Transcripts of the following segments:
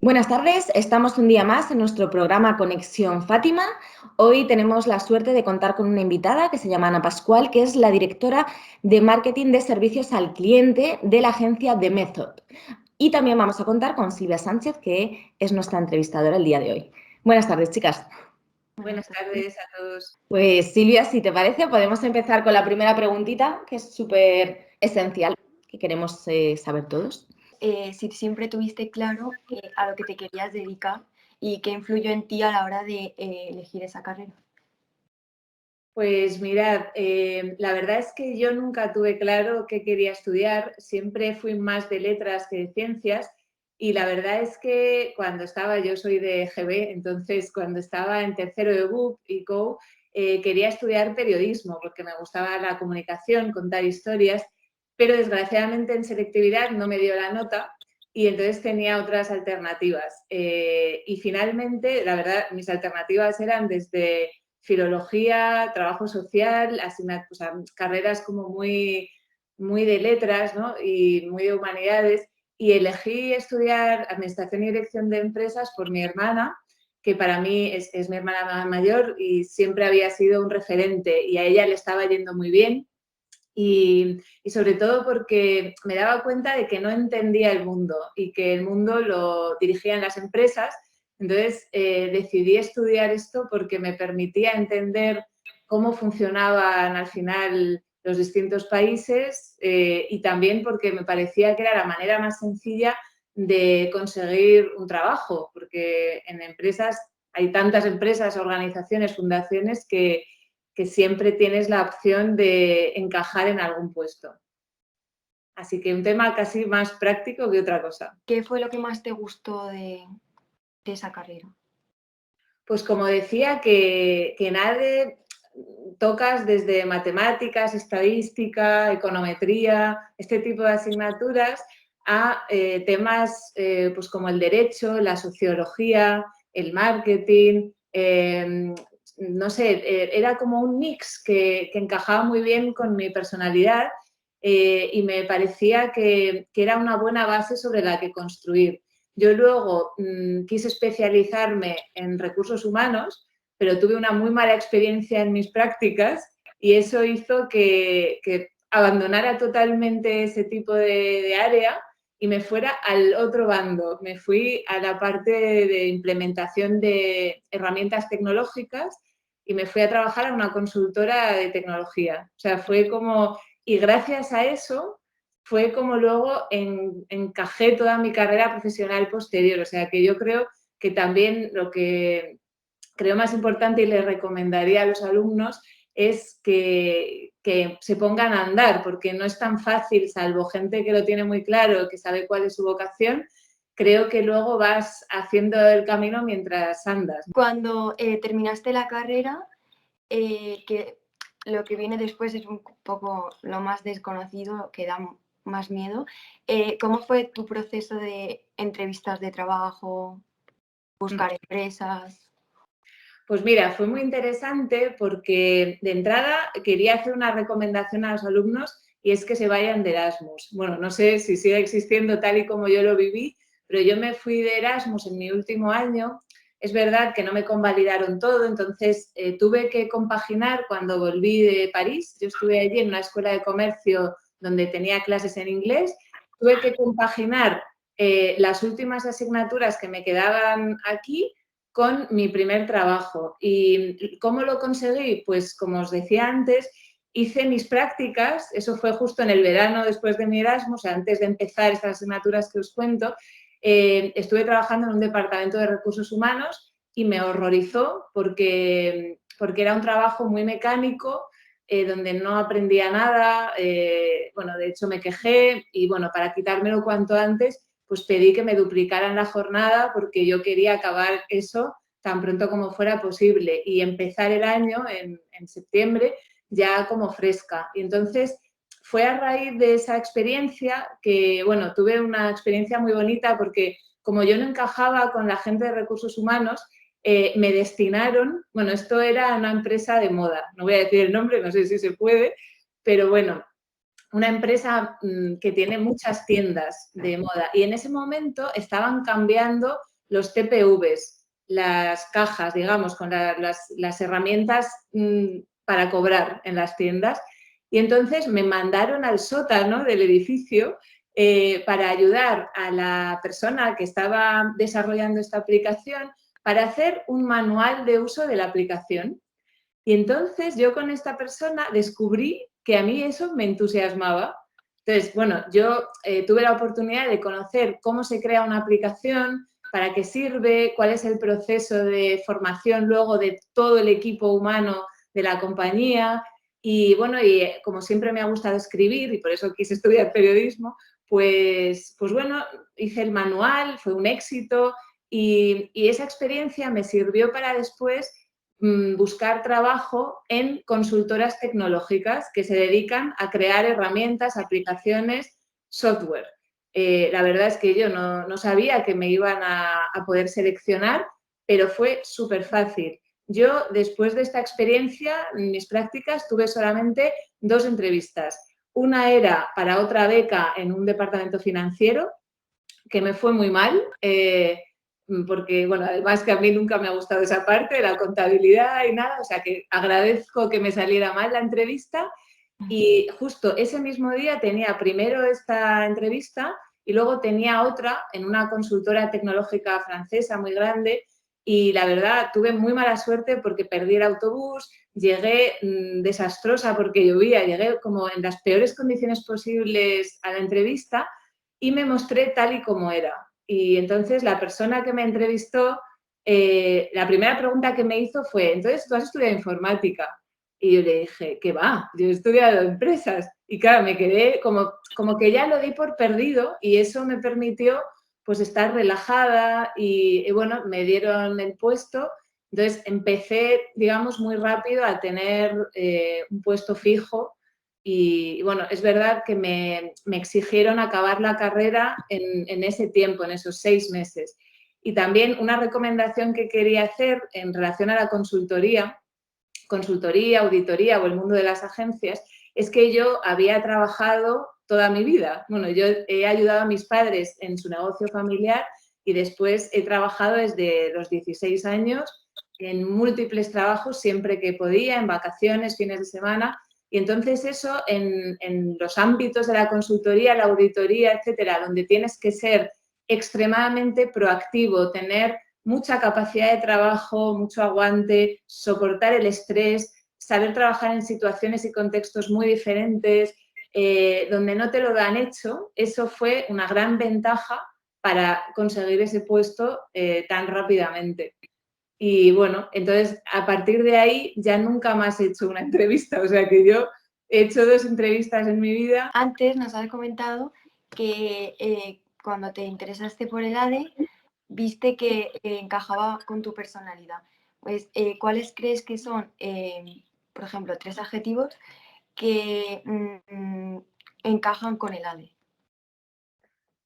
Buenas tardes, estamos un día más en nuestro programa Conexión Fátima. Hoy tenemos la suerte de contar con una invitada que se llama Ana Pascual, que es la directora de Marketing de Servicios al Cliente de la agencia The Method. Y también vamos a contar con Silvia Sánchez, que es nuestra entrevistadora el día de hoy. Buenas tardes, chicas. Buenas tardes a todos. Pues Silvia, si te parece, podemos empezar con la primera preguntita, que es súper esencial, que queremos saber todos. Si siempre tuviste claro a lo que te querías dedicar y qué influyó en ti a la hora de elegir esa carrera. Pues mirad, la verdad es que yo nunca tuve claro qué quería estudiar, siempre fui más de letras que de ciencias y la verdad es que yo soy de GB, entonces cuando estaba en tercero de BUP y CO, quería estudiar periodismo porque me gustaba la comunicación, contar historias, pero desgraciadamente en selectividad no me dio la nota y entonces tenía otras alternativas. Y finalmente, la verdad, mis alternativas eran desde filología, trabajo social, o sea, carreras como muy, muy de letras, ¿no? Y muy de humanidades. Y elegí estudiar Administración y Dirección de Empresas por mi hermana, que para mí es mi hermana mayor y siempre había sido un referente y a ella le estaba yendo muy bien. Y sobre todo porque me daba cuenta de que no entendía el mundo y que el mundo lo dirigían las empresas. Entonces decidí estudiar esto porque me permitía entender cómo funcionaban al final los distintos países y también porque me parecía que era la manera más sencilla de conseguir un trabajo, porque en empresas hay tantas empresas, organizaciones, fundaciones que siempre tienes la opción de encajar en algún puesto. Así que un tema casi más práctico que otra cosa. ¿Qué fue lo que más te gustó de esa carrera? Pues como decía, que nada tocas desde matemáticas, estadística, econometría, este tipo de asignaturas, a temas pues como el derecho, la sociología, el marketing, no sé, era como un mix que encajaba muy bien con mi personalidad y me parecía que era una buena base sobre la que construir. Yo luego quise especializarme en recursos humanos, pero tuve una muy mala experiencia en mis prácticas y eso hizo que abandonara totalmente ese tipo de área y me fuera al otro bando. Me fui a la parte de implementación de herramientas tecnológicas y me fui a trabajar a una consultora de tecnología. O sea, fue como... Y gracias a eso fue como luego encajé toda mi carrera profesional posterior. O sea, que yo creo que también lo que creo más importante y les recomendaría a los alumnos es que se pongan a andar, porque no es tan fácil, salvo gente que lo tiene muy claro, que sabe cuál es su vocación, creo que luego vas haciendo el camino mientras andas. Cuando terminaste la carrera, que lo que viene después es un poco lo más desconocido, que da más miedo. ¿Cómo fue tu proceso de entrevistas de trabajo, buscar empresas? Pues mira, fue muy interesante porque de entrada quería hacer una recomendación a los alumnos y es que se vayan de Erasmus. Bueno, no sé si sigue existiendo tal y como yo lo viví, pero yo me fui de Erasmus en mi último año. Es verdad que no me convalidaron todo, entonces tuve que compaginar cuando volví de París. Yo estuve allí en una escuela de comercio donde tenía clases en inglés. Tuve que compaginar las últimas asignaturas que me quedaban aquí con mi primer trabajo. ¿Y cómo lo conseguí? Pues como os decía antes, hice mis prácticas, eso fue justo en el verano después de mi Erasmus, o sea, antes de empezar estas asignaturas que os cuento, estuve trabajando en un departamento de recursos humanos y me horrorizó porque era un trabajo muy mecánico, donde no aprendía nada, bueno, de hecho me quejé y bueno, para quitármelo cuanto antes, pues pedí que me duplicaran la jornada porque yo quería acabar eso tan pronto como fuera posible y empezar el año en septiembre ya como fresca. Y entonces fue a raíz de esa experiencia que, bueno, tuve una experiencia muy bonita porque como yo no encajaba con la gente de recursos humanos, me destinaron, bueno, esto era una empresa de moda, no voy a decir el nombre, no sé si se puede, pero bueno, una empresa que tiene muchas tiendas de moda y en ese momento estaban cambiando los TPVs, las cajas, digamos, con las herramientas para cobrar en las tiendas. Y entonces me mandaron al sótano del edificio para ayudar a la persona que estaba desarrollando esta aplicación para hacer un manual de uso de la aplicación. Y entonces yo con esta persona descubrí que a mí eso me entusiasmaba. Entonces, bueno, yo tuve la oportunidad de conocer cómo se crea una aplicación, para qué sirve, cuál es el proceso de formación luego de todo el equipo humano de la compañía. Y bueno, y como siempre me ha gustado escribir y por eso quise estudiar periodismo, pues bueno, hice el manual, fue un éxito y esa experiencia me sirvió para después buscar trabajo en consultoras tecnológicas que se dedican a crear herramientas, aplicaciones, software. La verdad es que yo no sabía que me iban a poder seleccionar, pero fue súper fácil. Yo, después de esta experiencia, en mis prácticas, tuve solamente 2 entrevistas. Una era para otra beca en un departamento financiero, que me fue muy mal, porque, bueno, además que a mí nunca me ha gustado esa parte, la contabilidad y nada, o sea que agradezco que me saliera mal la entrevista y justo ese mismo día tenía primero esta entrevista y luego tenía otra en una consultora tecnológica francesa muy grande y la verdad tuve muy mala suerte porque perdí el autobús, llegué desastrosa porque llovía, llegué como en las peores condiciones posibles a la entrevista y me mostré tal y como era. Y entonces la persona que me entrevistó, la primera pregunta que me hizo fue, entonces, ¿tú has estudiado informática? Y yo le dije, ¿qué va? Yo he estudiado empresas. Y claro, me quedé como que ya lo di por perdido y eso me permitió pues estar relajada y bueno, me dieron el puesto. Entonces empecé, digamos, muy rápido a tener un puesto fijo y bueno, es verdad que me exigieron acabar la carrera en ese tiempo, en esos 6 meses. Y también una recomendación que quería hacer en relación a la consultoría, auditoría o el mundo de las agencias, es que yo había trabajado toda mi vida. Bueno, yo he ayudado a mis padres en su negocio familiar y después he trabajado desde los 16 años en múltiples trabajos siempre que podía, en vacaciones, fines de semana. Y entonces eso en los ámbitos de la consultoría, la auditoría, etcétera, donde tienes que ser extremadamente proactivo, tener mucha capacidad de trabajo, mucho aguante, soportar el estrés, saber trabajar en situaciones y contextos muy diferentes, donde no te lo dan hecho, eso fue una gran ventaja para conseguir ese puesto tan rápidamente. Y bueno, entonces a partir de ahí ya nunca más he hecho una entrevista, o sea que yo he hecho 2 entrevistas en mi vida. Antes nos has comentado que cuando te interesaste por el ADE, viste que encajaba con tu personalidad. Pues, ¿cuáles crees que son, por ejemplo, 3 adjetivos que encajan con el ADE?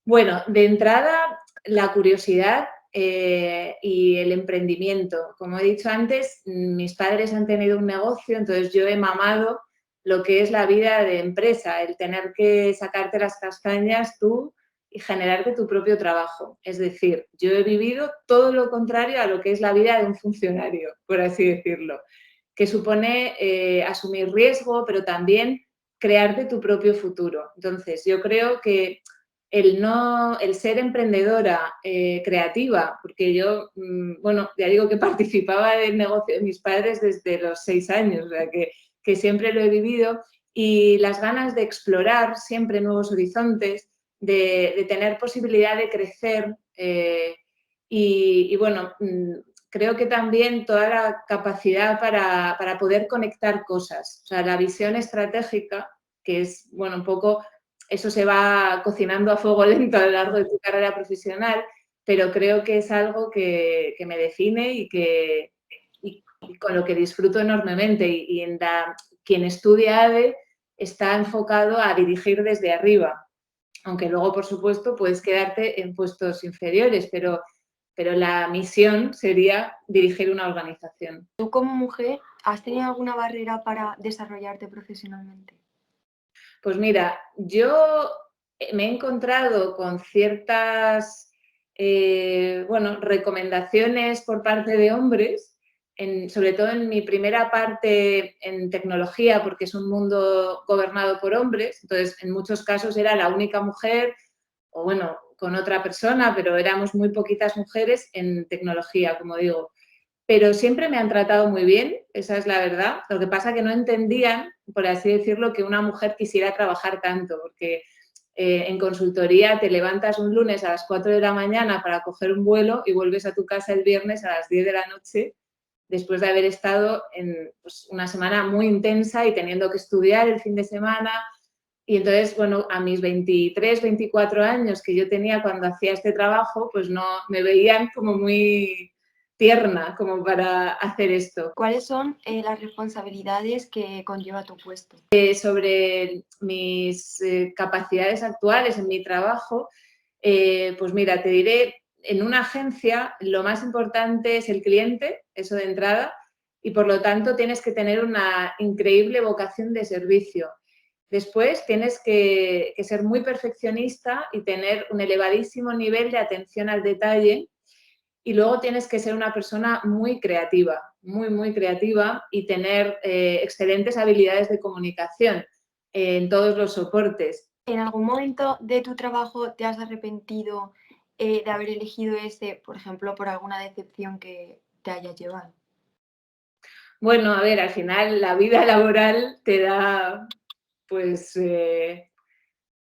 Bueno, de entrada, la curiosidad y el emprendimiento. Como he dicho antes, mis padres han tenido un negocio, entonces yo he mamado lo que es la vida de empresa, el tener que sacarte las castañas tú y generarte tu propio trabajo. Es decir, yo he vivido todo lo contrario a lo que es la vida de un funcionario, por así decirlo, que supone asumir riesgo, pero también crearte tu propio futuro. Entonces, yo creo que el ser emprendedora, creativa, porque yo, bueno, ya digo que participaba del negocio de mis padres desde los 6 años, o sea que siempre lo he vivido, y las ganas de explorar siempre nuevos horizontes, de tener posibilidad de crecer y bueno, creo que también toda la capacidad para poder conectar cosas, o sea, la visión estratégica, que es, bueno, un poco eso se va cocinando a fuego lento a lo largo de tu carrera profesional, pero creo que es algo que me define y con lo que disfruto enormemente. Y quien estudia ADE está enfocado a dirigir desde arriba, aunque luego, por supuesto, puedes quedarte en puestos inferiores, pero la misión sería dirigir una organización. ¿Tú como mujer has tenido alguna barrera para desarrollarte profesionalmente? Pues mira, yo me he encontrado con ciertas bueno, recomendaciones por parte de hombres, sobre todo en mi primera parte en tecnología, porque es un mundo gobernado por hombres, entonces en muchos casos era la única mujer, o bueno, con otra persona, pero éramos muy poquitas mujeres en tecnología, como digo. Pero siempre me han tratado muy bien, esa es la verdad. Lo que pasa es que no entendían, por así decirlo, que una mujer quisiera trabajar tanto, porque en consultoría te levantas un lunes a las 4 de la mañana para coger un vuelo y vuelves a tu casa el viernes a las 10 de la noche después de haber estado en pues, una semana muy intensa y teniendo que estudiar el fin de semana. Y entonces, bueno, a mis 23, 24 años que yo tenía cuando hacía este trabajo, pues no me veían como muy tierna como para hacer esto. ¿Cuáles son las responsabilidades que conlleva tu puesto? Sobre mis capacidades actuales en mi trabajo, pues mira, te diré, en una agencia lo más importante es el cliente, eso de entrada, y por lo tanto tienes que tener una increíble vocación de servicio. Después tienes que ser muy perfeccionista y tener un elevadísimo nivel de atención al detalle. Y luego tienes que ser una persona muy creativa, muy creativa y tener excelentes habilidades de comunicación en todos los soportes. ¿En algún momento de tu trabajo te has arrepentido de haber elegido ese, por ejemplo, por alguna decepción que te haya llevado? Bueno, a ver, al final la vida laboral te da pues,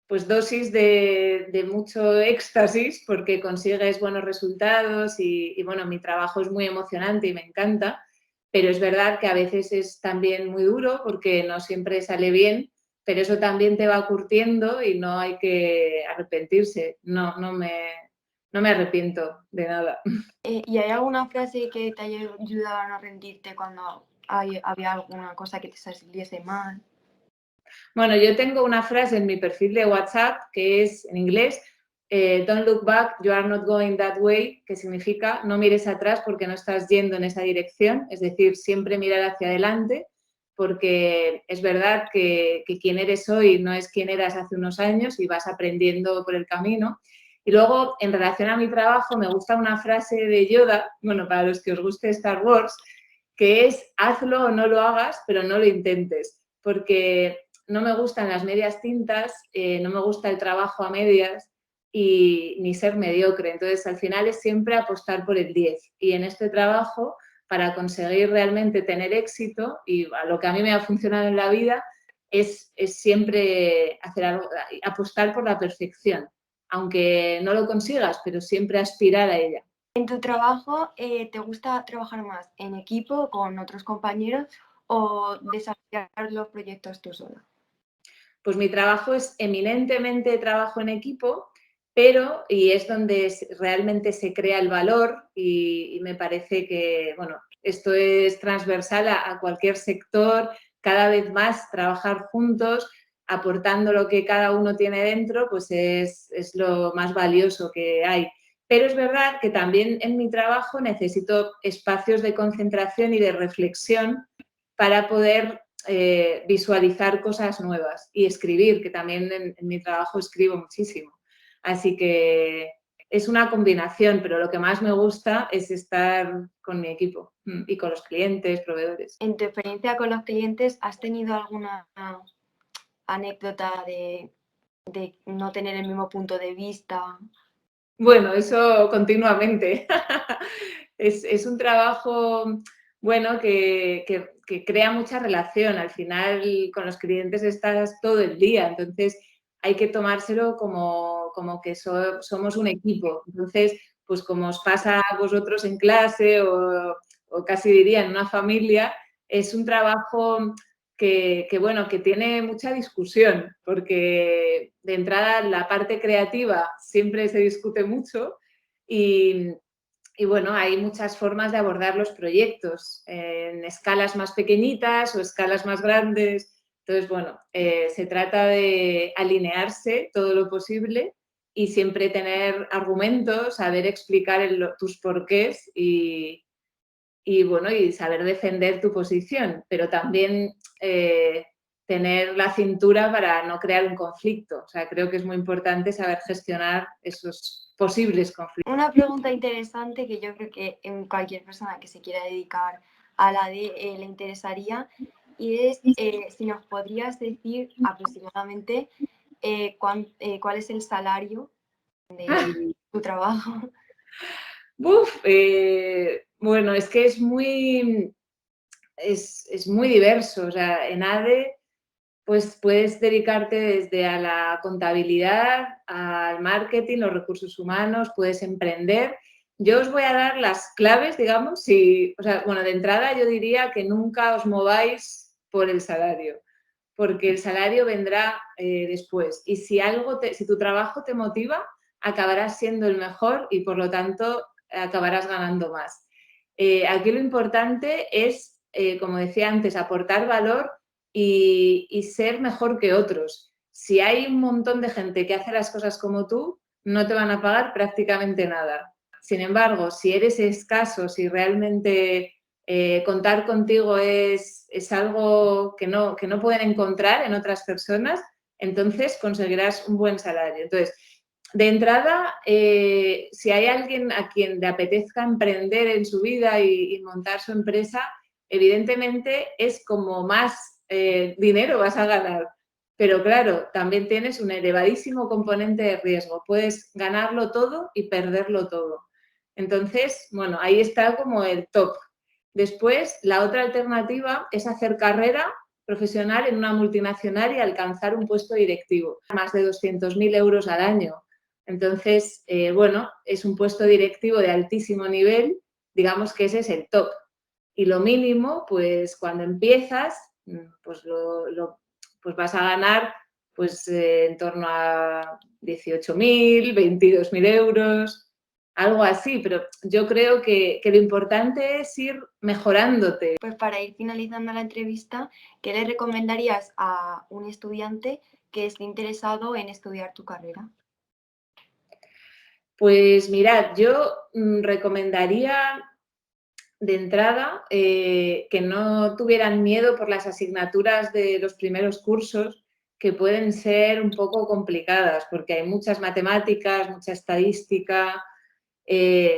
pues dosis de mucho éxtasis porque consigues buenos resultados y bueno, mi trabajo es muy emocionante y me encanta, pero es verdad que a veces es también muy duro porque no siempre sale bien, pero eso también te va curtiendo y no hay que arrepentirse. No me arrepiento de nada. ¿Y hay alguna frase que te haya ayudado a no rendirte cuando había alguna cosa que te saliese mal? Bueno, yo tengo una frase en mi perfil de WhatsApp que es en inglés, don't look back, you are not going that way, que significa no mires atrás porque no estás yendo en esa dirección, es decir, siempre mirar hacia adelante, porque es verdad que quien eres hoy no es quien eras hace unos años y vas aprendiendo por el camino. Y luego, en relación a mi trabajo, me gusta una frase de Yoda, bueno, para los que os guste Star Wars, que es hazlo o no lo hagas, pero no lo intentes, porque no me gustan las medias tintas, no me gusta el trabajo a medias y ni ser mediocre. Entonces, al final es siempre apostar por el 10. Y en este trabajo, para conseguir realmente tener éxito y a lo que a mí me ha funcionado en la vida, es siempre hacer algo, apostar por la perfección, aunque no lo consigas, pero siempre aspirar a ella. ¿En tu trabajo te gusta trabajar más en equipo con otros compañeros o desarrollar los proyectos tú sola? Pues mi trabajo es eminentemente trabajo en equipo, pero, y es donde realmente se crea el valor y me parece que, bueno, esto es transversal a cualquier sector, cada vez más trabajar juntos, aportando lo que cada uno tiene dentro, pues es lo más valioso que hay. Pero es verdad que también en mi trabajo necesito espacios de concentración y de reflexión para poder visualizar cosas nuevas y escribir, que también en mi trabajo escribo muchísimo. Así que es una combinación, pero lo que más me gusta es estar con mi equipo y con los clientes, proveedores. En tu experiencia con los clientes, ¿has tenido alguna anécdota de no tener el mismo punto de vista? Bueno, eso continuamente. Es un trabajo, bueno, que crea mucha relación. Al final, con los clientes estás todo el día, entonces hay que tomárselo como que somos un equipo. Entonces, pues como os pasa a vosotros en clase o casi diría en una familia, es un trabajo bueno, que tiene mucha discusión, porque de entrada la parte creativa siempre se discute mucho y bueno, hay muchas formas de abordar los proyectos, en escalas más pequeñitas o escalas más grandes. Entonces, bueno, se trata de alinearse todo lo posible y siempre tener argumentos, saber explicar tus porqués y bueno, y saber defender tu posición, pero también tener la cintura para no crear un conflicto. O sea, creo que es muy importante saber gestionar esos posibles conflictos. Una pregunta interesante que yo creo que en cualquier persona que se quiera dedicar a la ADE le interesaría, y es si nos podrías decir aproximadamente cuál es el salario de tu trabajo. Bueno, es que es muy diverso. O sea, en ADE pues puedes dedicarte desde a la contabilidad, al marketing, los recursos humanos, puedes emprender. Yo os voy a dar las claves, digamos, de entrada yo diría que nunca os mováis por el salario, porque el salario vendrá después. Y si tu trabajo te motiva, acabarás siendo el mejor y, por lo tanto, acabarás ganando más. Aquí lo importante es, como decía antes, aportar valor y ser mejor que otros. Si hay un montón de gente que hace las cosas como tú, no te van a pagar prácticamente nada. Sin embargo, si eres escaso, si realmente contar contigo es algo que no pueden encontrar en otras personas, entonces conseguirás un buen salario. Entonces, de entrada, si hay alguien a quien le apetezca emprender en su vida y montar su empresa, evidentemente es como más dinero vas a ganar. Pero claro, también tienes un elevadísimo componente de riesgo. Puedes ganarlo todo y perderlo todo. Entonces, bueno, ahí está como el top. Después, la otra alternativa es hacer carrera profesional en una multinacional y alcanzar un puesto directivo, más de 200.000 euros al año. Entonces, es un puesto directivo de altísimo nivel, digamos que ese es el top. Y lo mínimo, pues cuando empiezas, pues vas a ganar pues en torno a 18.000, 22.000 euros, algo así, pero yo creo que lo importante es ir mejorándote. Pues para ir finalizando la entrevista, ¿qué le recomendarías a un estudiante que esté interesado en estudiar tu carrera? Pues mirad, yo recomendaría de entrada que no tuvieran miedo por las asignaturas de los primeros cursos, que pueden ser un poco complicadas, porque hay muchas matemáticas, mucha estadística.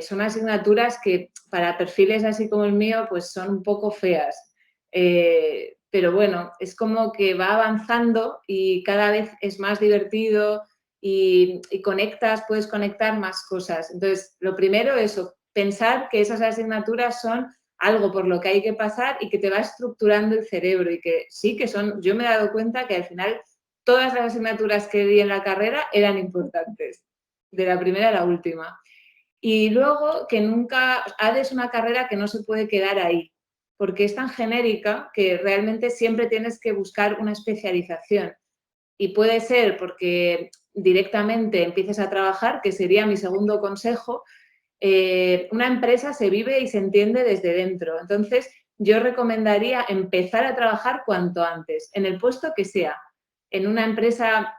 Son asignaturas que para perfiles así como el mío pues son un poco feas. Pero bueno, es como que va avanzando y cada vez es más divertido y puedes conectar más cosas. Entonces, lo primero es pensar que esas asignaturas son algo por lo que hay que pasar y que te va estructurando el cerebro y que sí que yo me he dado cuenta que al final todas las asignaturas que vi en la carrera eran importantes, de la primera a la última. Y luego que nunca haces una carrera que no se puede quedar ahí, porque es tan genérica que realmente siempre tienes que buscar una especialización. Y puede ser porque directamente empieces a trabajar, que sería mi segundo consejo. Una empresa se vive y se entiende desde dentro. Entonces, yo recomendaría empezar a trabajar cuanto antes, en el puesto que sea, en una empresa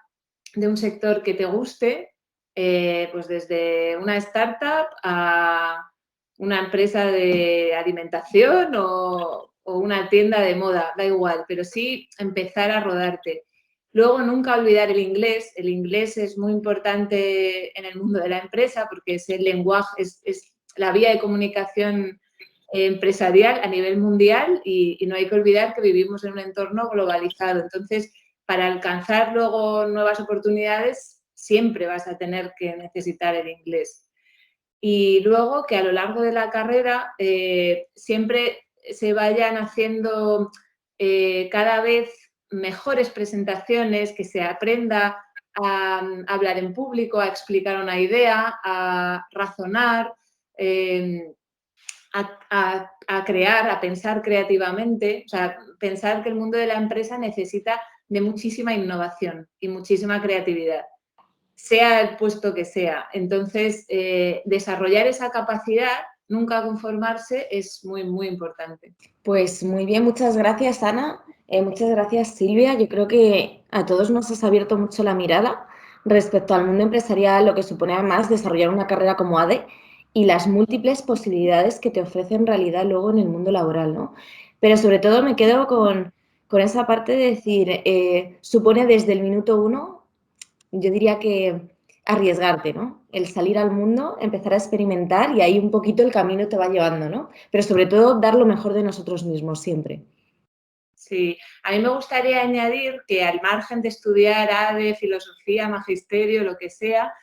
de un sector que te guste, pues desde una startup a una empresa de alimentación o una tienda de moda, da igual, pero sí empezar a rodarte. Luego, nunca olvidar el inglés. El inglés es muy importante en el mundo de la empresa porque es el lenguaje, es la vía de comunicación empresarial a nivel mundial y no hay que olvidar que vivimos en un entorno globalizado. Entonces, para alcanzar luego nuevas oportunidades, siempre vas a tener que necesitar el inglés. Y luego que a lo largo de la carrera siempre se vayan haciendo cada vez mejores presentaciones, que se aprenda a hablar en público, a explicar una idea, a razonar, a crear, a pensar creativamente. O sea, pensar que el mundo de la empresa necesita de muchísima innovación y muchísima creatividad, sea el puesto que sea. Entonces, desarrollar esa capacidad, nunca conformarse, es muy, muy importante. Pues muy bien, muchas gracias, Ana. Muchas gracias, Silvia. Yo creo que a todos nos has abierto mucho la mirada respecto al mundo empresarial, lo que supone además desarrollar una carrera como ADE y las múltiples posibilidades que te ofrece en realidad luego en el mundo laboral, ¿no? Pero sobre todo me quedo con esa parte de decir, supone desde el minuto uno, yo diría que arriesgarte, ¿no? El salir al mundo, empezar a experimentar y ahí un poquito el camino te va llevando, ¿no? Pero sobre todo dar lo mejor de nosotros mismos siempre. Sí, a mí me gustaría añadir que al margen de estudiar ADE, filosofía, magisterio, lo que sea,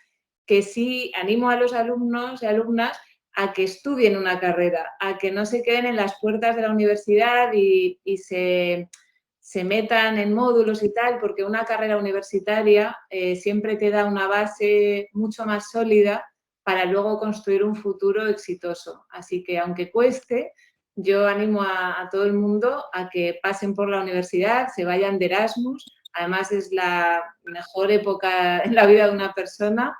que sí animo a los alumnos y alumnas a que estudien una carrera, a que no se queden en las puertas de la universidad y se metan en módulos y tal, porque una carrera universitaria siempre te da una base mucho más sólida para luego construir un futuro exitoso. Así que aunque cueste, yo animo a todo el mundo a que pasen por la universidad, se vayan de Erasmus. Además es la mejor época en la vida de una persona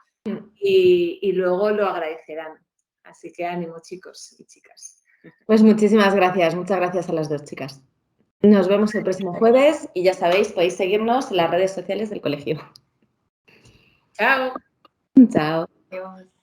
y luego lo agradecerán. Así que ánimo, chicos y chicas. Pues muchísimas gracias, muchas gracias a las dos chicas. Nos vemos el próximo jueves y ya sabéis, podéis seguirnos en las redes sociales del colegio. Chao. Chao. Adiós.